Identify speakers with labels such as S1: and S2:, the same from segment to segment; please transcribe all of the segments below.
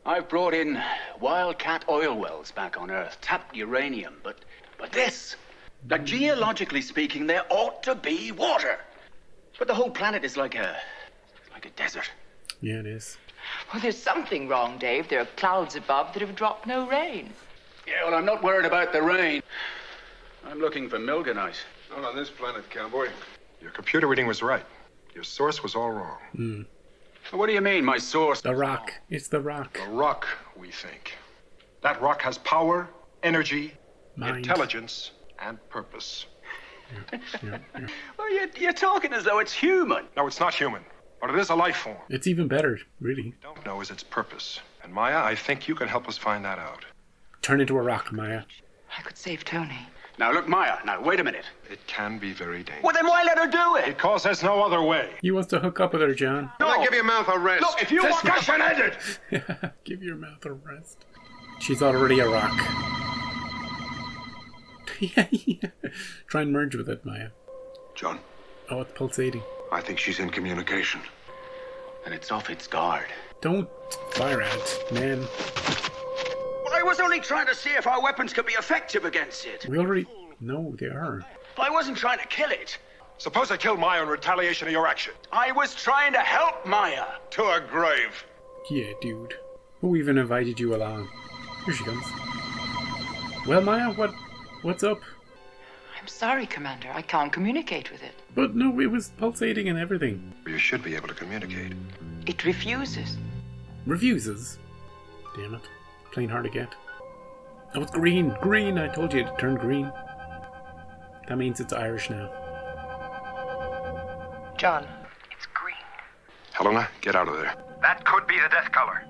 S1: I've brought in wildcat oil wells back on Earth, tapped uranium, but this, like geologically speaking, there ought to be water. But the whole planet is like a desert.
S2: Yeah, it is.
S3: Well, there's something wrong, Dave. There are clouds above that have dropped no rain.
S1: Yeah, well, I'm not worried about the rain. I'm looking for Milganite.
S4: Not on this planet, cowboy. Your computer reading was right. Your source was all wrong.
S2: Hmm.
S1: What do you mean, my source?
S2: The rock. It's the rock.
S4: The rock, we think. That rock has power, energy,
S2: Mind.
S4: intelligence, and purpose.
S2: Yeah.
S1: Well, you're talking as though it's human.
S4: No, it's not human, but it is a life form.
S2: It's even better, really.
S4: What we don't know is its purpose. And Maya, I think you can help us find that out.
S2: Turn into a rock, Maya.
S3: I could save Tony.
S1: Now, look, Maya, now, wait a minute.
S4: It can be very dangerous.
S1: Well, then why let her do it?
S4: Because there's no other way.
S2: He wants to hook up with her, John.
S4: No. Give your mouth a rest.
S1: Look, if you want...
S4: Discussion ended!
S2: Give your mouth a rest. She's already a rock. Yeah. Try and merge with it, Maya.
S5: John,
S2: Oh, it's pulsating.
S5: I think she's in communication.
S1: And it's off its guard.
S2: Don't fire at it, man.
S1: Well, I was only trying to see if our weapons could be effective against it.
S2: We already... No, they are.
S1: I wasn't trying to kill it.
S4: Suppose I killed Maya in retaliation of your action.
S1: I was trying to help Maya.
S4: To a grave.
S2: Yeah, dude. Who even invited you along? Here she comes. Well, Maya, what's up?
S3: I'm sorry, Commander. I can't communicate with it.
S2: But no, it was pulsating and everything.
S4: You should be able to communicate.
S3: It refuses.
S2: Refuses. Damn it. Playing hard to get. Oh, it's green. Green! I told you it turned green. That means it's Irish now.
S3: John, it's green.
S4: Helena, get out of there. That could be the death color.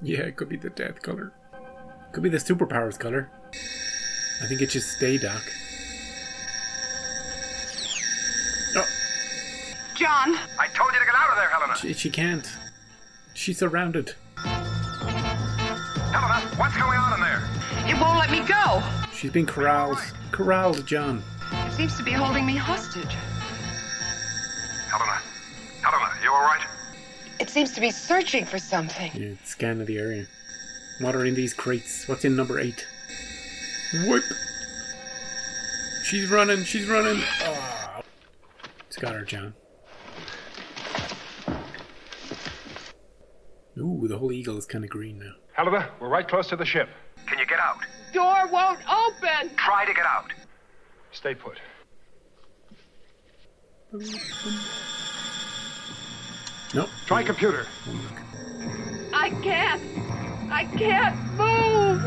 S2: Yeah, it could be the death color. Could be the superpowers color. I think it should stay, Doc. Oh,
S3: John!
S4: I told you to get out of there, Helena.
S2: she can't. She's surrounded.
S4: Helena, what's going on in there?
S3: It won't let me go!
S2: She's been corralled. Corralled, John.
S3: It seems to be holding me hostage.
S4: Helena, you all right?
S3: It seems to be searching for something.
S2: Yeah, scan of the area. What are in these crates? What's in number 8? Whip! She's running, she's running. Oh. It's got her, John. Ooh, the whole eagle is kind of green now.
S4: Helena, we're right close to the ship. Can you get out?
S3: Door won't open!
S4: Try to get out. Stay put.
S2: Nope.
S4: Try computer.
S3: I can't move!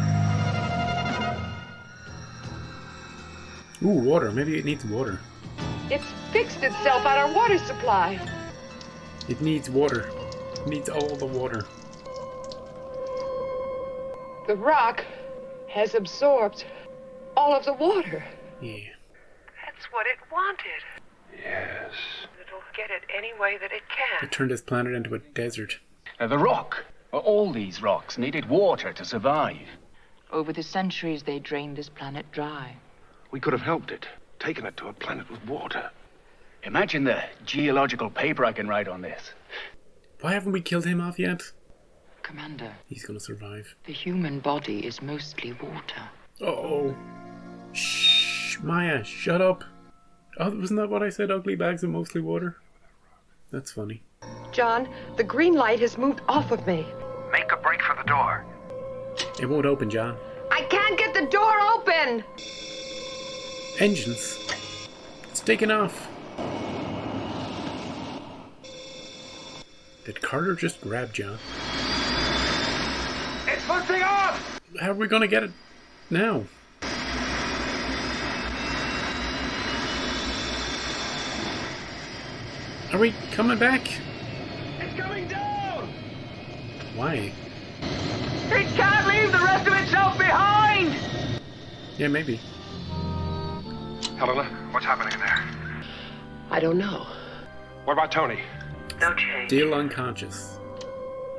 S2: Ooh, water. Maybe it needs water.
S3: It's fixed itself on our water supply.
S2: It needs water. It needs all the water.
S3: The rock has absorbed all of the water.
S2: Yeah.
S3: That's what it wanted.
S4: Yes.
S3: It'll get it any way that it can.
S2: It turned this planet into a desert.
S1: The rock, all these rocks, needed water to survive.
S3: Over the centuries, they drained this planet dry.
S5: We could have helped it, taken it to a planet with water.
S1: Imagine the geological paper I can write on this.
S2: Why haven't we killed him off yet?
S3: Commander,
S2: He's gonna survive.
S3: the human body is mostly water.
S2: Uh-oh. Shh, Maya, shut up. Oh, wasn't that what I said? Ugly bags are mostly water? That's funny.
S6: John, the green light has moved off of me.
S4: Make a break for the door.
S2: It won't open, John.
S6: I can't get the door open!
S2: Engines. It's taken off. Did Carter just grab John?
S4: It's lifting off!
S2: How are we gonna get it now? Are we coming back?
S1: It's coming down!
S2: Why?
S1: It can't leave the rest of itself behind!
S2: Yeah, maybe.
S4: Helena, what's happening there?
S6: I don't know.
S4: What about Tony?
S3: No change.
S2: Still unconscious.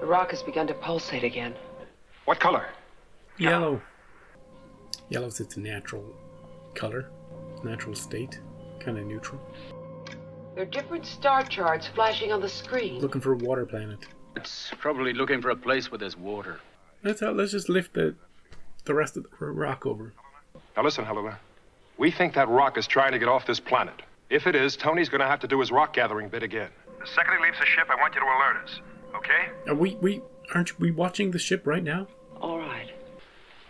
S6: The rock has begun to pulsate again.
S4: What color?
S2: Yellow. Yellow's its natural color. Natural state. Kind of neutral.
S6: There are different star charts flashing on the screen.
S2: Looking for a water planet.
S1: It's probably looking for a place where there's water.
S2: Let's just lift the rest of the rock over.
S4: Now listen, Helena. We think that rock is trying to get off this planet. If it is, Tony's going to have to do his rock gathering bit again.
S5: The second he leaves the ship, I want you to alert us. Okay?
S2: Aren't we watching the ship right now?
S6: All right.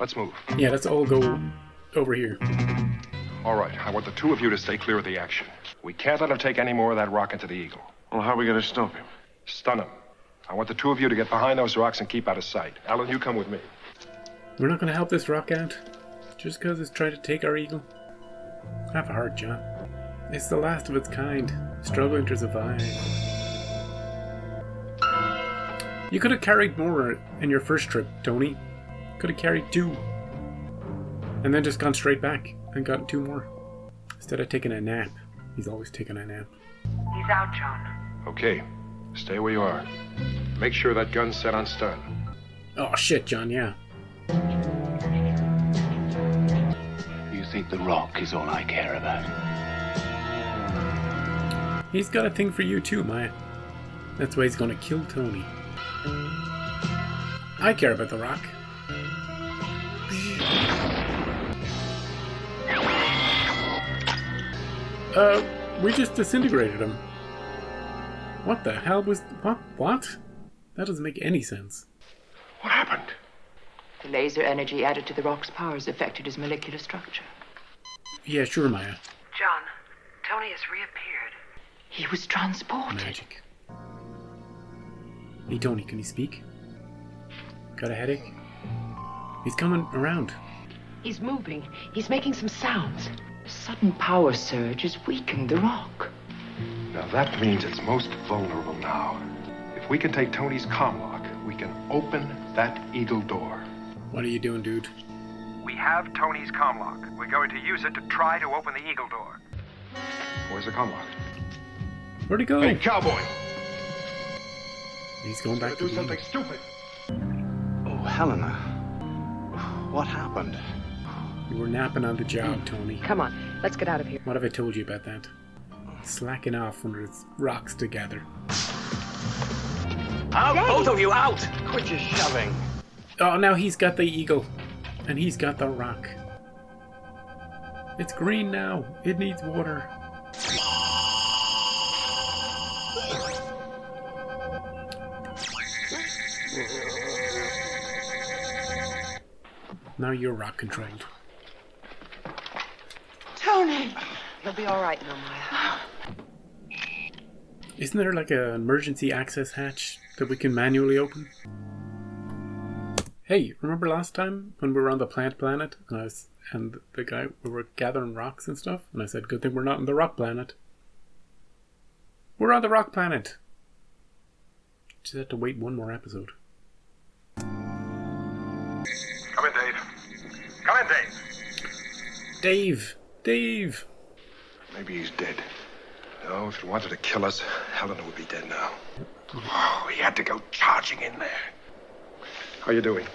S4: Let's move.
S2: Yeah, let's all go over here.
S4: All right, I want the two of you to stay clear of the action. We can't let him take any more of that rock into the Eagle.
S5: Well, how are we going to stop him?
S4: Stun him. I want the two of you to get behind those rocks and keep out of sight. Alan, you come with me.
S2: We're not going to help this rock out just because it's trying to take our Eagle. Have a heart, John. It's the last of its kind, struggling to survive. You could have carried more in your first trip, Tony. Could have carried 2. And then just gone straight back and gotten 2 more. Instead of taking a nap. He's always taking a nap.
S3: He's out, John.
S4: Okay, stay where you are. Make sure that gun's set on stun.
S2: Oh shit, John, yeah.
S1: You think the rock is all I care about?
S2: He's got a thing for you too, Maya. That's why he's gonna kill Tony. I care about the rock. We just disintegrated him. What the hell was... What? That doesn't make any sense.
S5: What happened?
S3: The laser energy added to the rock's powers affected his molecular structure.
S2: Yeah, sure, Maya.
S3: John, Tony has reappeared. He was transported.
S2: Magic. Hey, Tony, can you speak? Got a headache? He's coming around.
S3: He's moving. He's making some sounds. A sudden power surge has weakened the rock.
S4: Now that means it's most vulnerable now. If we can take Tony's comlock, we can open that Eagle door.
S2: What are you doing, dude?
S5: We have Tony's comlock. We're going to use it to try to open the Eagle door.
S4: Where's the comlock?
S2: Where'd he go?
S4: Hey, cowboy!
S2: He's going back to
S4: Do something stupid.
S7: Oh, Helena. What happened?
S2: You were napping on the job, Tony.
S6: Come on, let's get out of here.
S2: What have I told you about that? Slacking off when there's rocks together.
S1: Out! Both of you out!
S7: Quit your shoving.
S2: Oh, now he's got the Eagle. And he's got the rock. It's green now. It needs water. Now you're rock controlled.
S3: Tony!
S6: He'll be all right now, Maya.
S2: Isn't there like an emergency access hatch that we can manually open? Hey, remember last time when we were on the plant planet and the guy, we were gathering rocks and stuff, and I said, good thing we're not on the rock planet. We're on the rock planet. Just have to wait 1 more episode.
S5: Come in, Dave. Come in, Dave.
S2: Dave!
S4: Maybe he's dead. No, if he wanted to kill us, Helena would be dead now. Oh, he had to go charging in there. How you doing?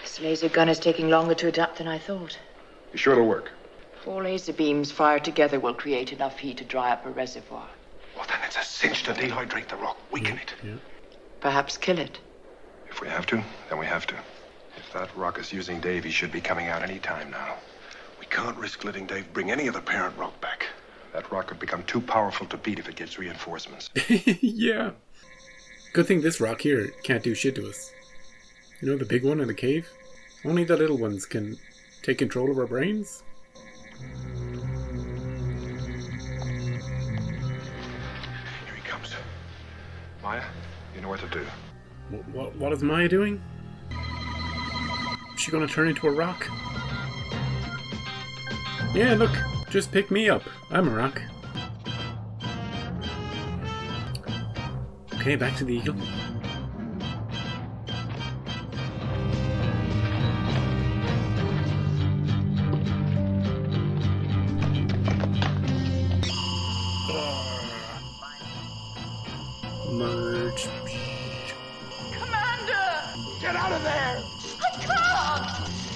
S3: This laser gun is taking longer to adapt than I thought.
S4: You sure it'll work?
S3: 4 laser beams fired together will create enough heat to dry up a reservoir.
S4: Well, then it's a cinch to dehydrate the rock, weaken it.
S2: Yeah.
S3: Perhaps kill it.
S4: If we have to, then we have to. If that rock is using Dave, he should be coming out any time now. We can't risk letting Dave bring any of the parent rock back. That rock could become too powerful to beat if it gets reinforcements.
S2: Yeah. Good thing this rock here can't do shit to us. You know, the big one in the cave? Only the little ones can take control of our brains.
S4: Here he comes. Maya, you know what to do.
S2: What is Maya doing? Is she gonna turn into a rock? Yeah, look. Just pick me up. I'm a rock. Okay, back to the Eagle. Merge.
S3: Commander!
S5: Get out of there!
S3: I can't!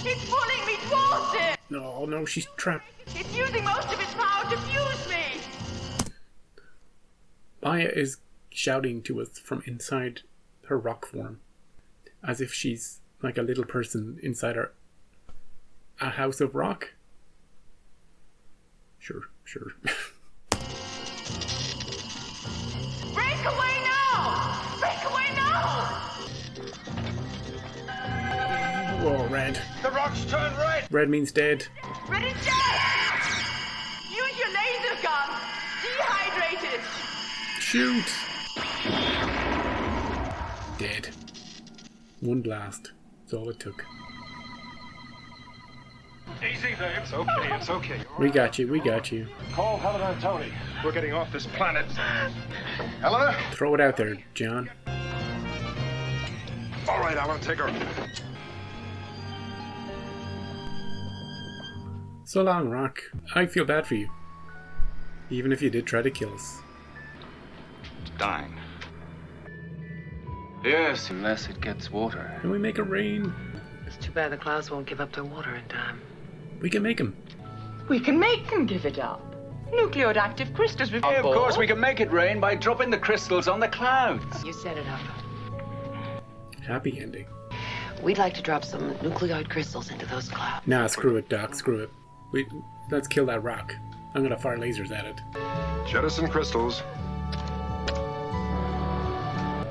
S3: It's pulling me towards it!
S2: No, she's trapped.
S3: It's using most of its power to fuse me!
S2: Maya is shouting to us from inside her rock form. As if she's like a little person inside a house of rock. Sure.
S3: Break away now! Break away now!
S2: Whoa, red.
S5: The rocks turn red!
S2: Red means dead.
S3: Red is dead! Use your laser gun! Dehydrated!
S2: Shoot! Dead. One blast. That's all it took.
S5: Easy, Dave. It's okay, it's okay.
S2: We got you.
S5: Call Helena and Tony. We're getting off this planet. Helena?
S2: Throw it out there, John.
S4: All right, Alan, take her.
S2: So long, Rock. I feel bad for you. Even if you did try to kill us.
S7: It's dying.
S1: Yes, unless it gets water.
S2: Can we make it rain?
S6: It's too bad the clouds won't give up their water in time.
S2: We can make them.
S3: We can make them give it up. Nuclear active crystals with
S1: Of course, we can make it rain by dropping the crystals on the clouds.
S6: You set it up.
S2: Happy ending.
S6: We'd like to drop some nucleoid crystals into those clouds.
S2: Nah, screw it, Doc. Screw it. Let's kill that rock. I'm gonna fire lasers at it.
S4: Jettison crystals.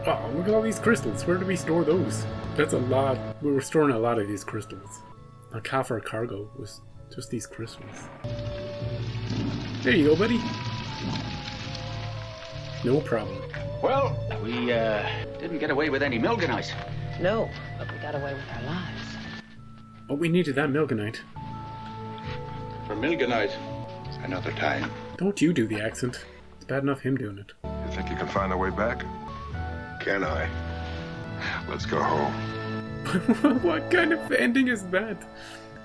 S2: Oh, look at all these crystals. Where do we store those? That's a lot. We were storing a lot of these crystals. Like half our cargo was just these crystals. There you go, buddy. No problem.
S1: Well, we didn't get away with any Milganite.
S6: No, but we got away with our lives.
S2: Oh, we needed that Milganite.
S7: For Milganite. Another time.
S2: Don't you do the accent. It's bad enough him doing it.
S4: You think you can find the way back? Can I? Let's go home.
S2: What kind of ending is that?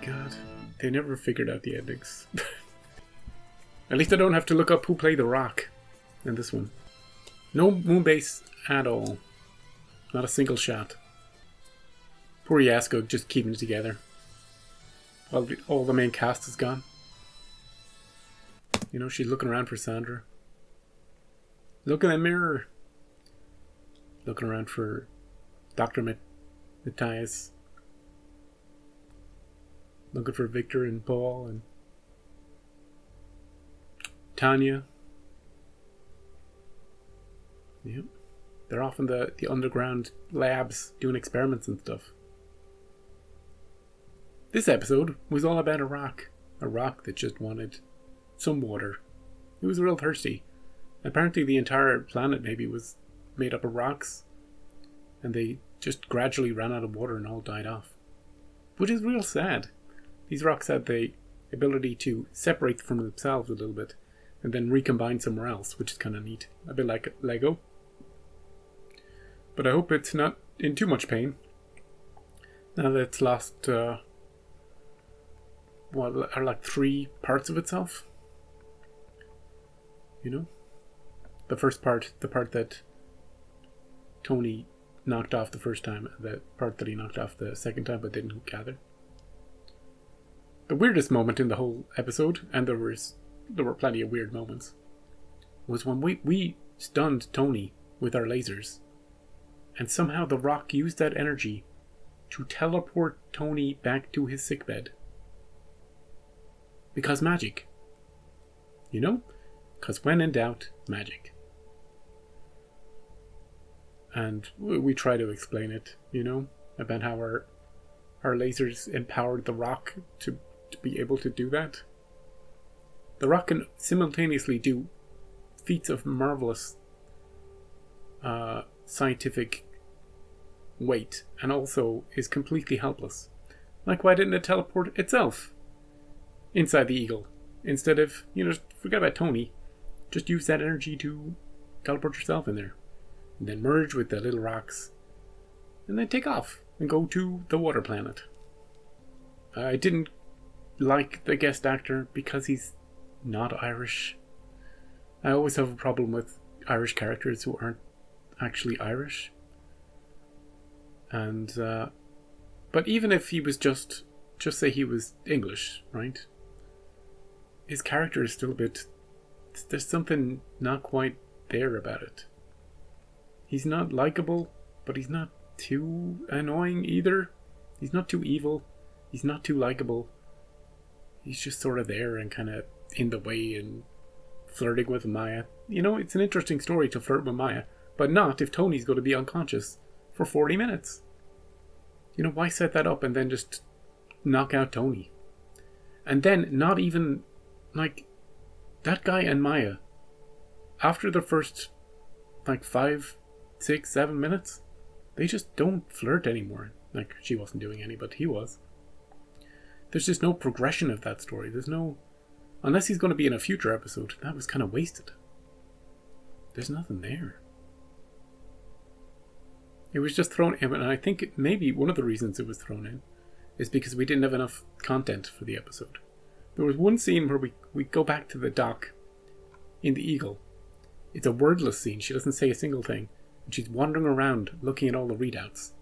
S2: God, they never figured out the endings. At least I don't have to look up who played the rock in this one. No moonbase at all. Not a single shot. Poor Yasko just keeping it together. All the main cast is gone. You know, she's looking around for Sandra. Look in the mirror. Looking around for Dr. Matthias. Looking for Victor and Paul and Tanya. Yep. They're off in the underground labs doing experiments and stuff. This episode was all about a rock. A rock that just wanted some water. It was real thirsty. Apparently the entire planet maybe was made up of rocks. And they just gradually ran out of water and all died off. Which is real sad. These rocks had the ability to separate from themselves a little bit and then recombine somewhere else, which is kind of neat. A bit like Lego. But I hope it's not in too much pain. Now that it's lost, are like 3 parts of itself. You know? The first part, the part that Tony knocked off the first time, the part that he knocked off the second time but didn't gather. The weirdest moment in the whole episode, and there were plenty of weird moments, was when we stunned Tony with our lasers, and somehow the rock used that energy to teleport Tony back to his sickbed. Because magic. You know? Because when in doubt, magic. And we try to explain it, you know, about how our lasers empowered the rock to be able to do that. The rock can simultaneously do feats of marvelous scientific weight and also is completely helpless. Like, why didn't it teleport itself inside the Eagle? Instead of, forget about Tony. Just use that energy to teleport yourself in there. And then merge with the little rocks. And then take off and go to the water planet. I didn't like the guest actor because he's not Irish. I always have a problem with Irish characters who aren't actually Irish. And, but even if he was just say he was English, right? His character is still a bit, there's something not quite there about it. He's not likable, but he's not too annoying either. He's not too evil. He's not too likable. He's just sort of there and kind of in the way and flirting with Maya. You know, it's an interesting story to flirt with Maya, but not if Tony's going to be unconscious for 40 minutes. You know, why set that up and then just knock out Tony? And then not even, like, that guy and Maya, after the first, like, 5, 6, 7 minutes, they just don't flirt anymore. Like, she wasn't doing any, but he was. There's just no progression of that story. There's no... Unless he's going to be in a future episode, that was kind of wasted. There's nothing there. It was just thrown in, and I think maybe one of the reasons it was thrown in is because we didn't have enough content for the episode. There was one scene where we go back to the dock in the Eagle. It's a wordless scene. She doesn't say a single thing. And she's wandering around looking at all the readouts.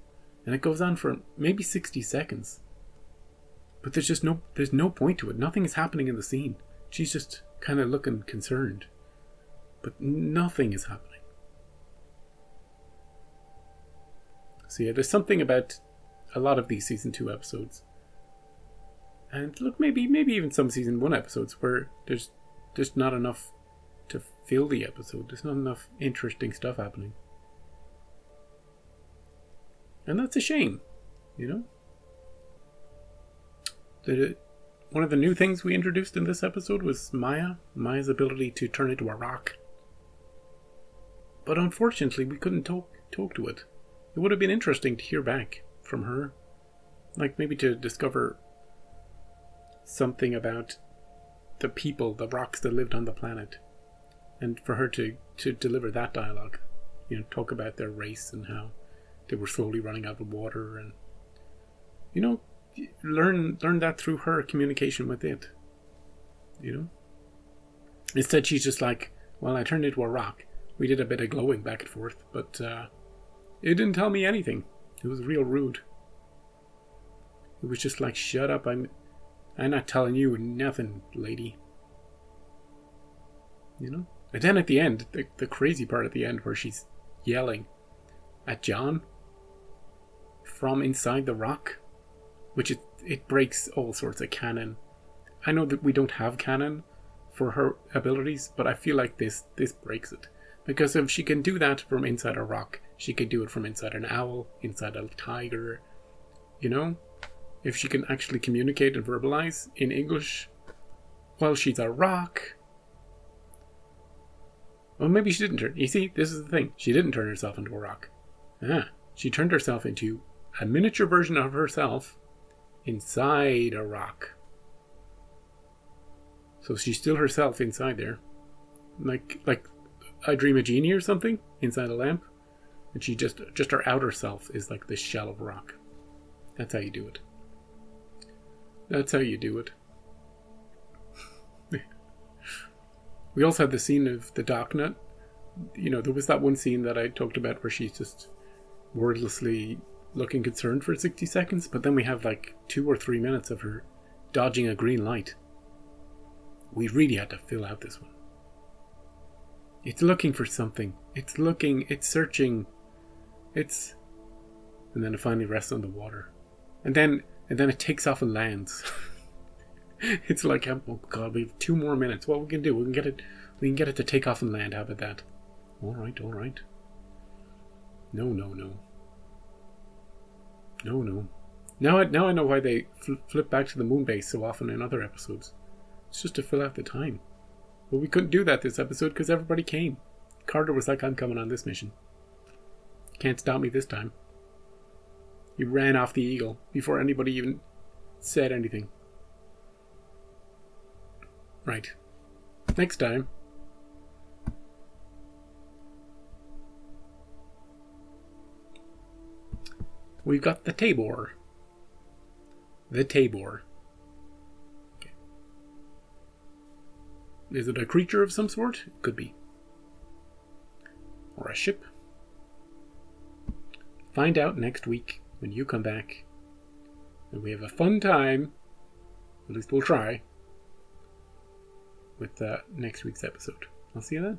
S2: And it goes on for maybe 60 seconds. But there's no point to it. Nothing is happening in the scene. She's just kind of looking concerned. But nothing is happening. So yeah, there's something about a lot of these season 2 episodes. And look, maybe even some season 1 episodes where there's just not enough to fill the episode. There's not enough interesting stuff happening. And that's a shame, you know? One of the new things we introduced in this episode was Maya's ability to turn into a rock. But unfortunately, we couldn't talk to it. It would have been interesting to hear back from her. Like, maybe to discover something about the people, the rocks that lived on the planet. And for her to deliver that dialogue. You know, talk about their race and how they were slowly running out of water. And, you know, learn that through her communication with it. You know? Instead, she's just like, well, I turned into a rock. We did a bit of glowing back and forth, but it didn't tell me anything. It was real rude. It was just like, shut up, I'm not telling you nothing, lady. You know? And then at the end, the crazy part at the end where she's yelling at John from inside the rock, which it breaks all sorts of canon. I know that we don't have canon for her abilities, but I feel like this breaks it. Because if she can do that from inside a rock, she can do it from inside an owl, inside a tiger, you know? If she can actually communicate and verbalize in English while she's a rock. Well, maybe she didn't turn. You see, this is the thing. She didn't turn herself into a rock. She turned herself into a miniature version of herself inside a rock. So she's still herself inside there. Like I Dream a Genie or something inside a lamp. And she just her outer self is like this shell of rock. That's how you do it. That's how you do it. We also had the scene of the Darknet. You know, there was that one scene that I talked about where she's just wordlessly looking concerned for 60 seconds, but then we have like 2 or 3 minutes of her dodging a green light. We really had to fill out this one. It's looking for something. It's looking, it's searching. And then it finally rests on the water. And then it takes off and lands. It's like, oh god, we have 2 more minutes. What we can do, we can get it to take off and land. How about that? Alright. No. Now I know why they flip back to the moon base so often in other episodes. It's just to fill out the time. But we couldn't do that this episode because everybody came. Carter was like, I'm coming on this mission. Can't stop me this time. He ran off the Eagle before anybody even said anything. Right. Next time. We've got the Tabor. The Tabor. Okay. Is it a creature of some sort? It could be. Or a ship. Find out next week when you come back. And we have a fun time. At least we'll try. With next week's episode. I'll see you then.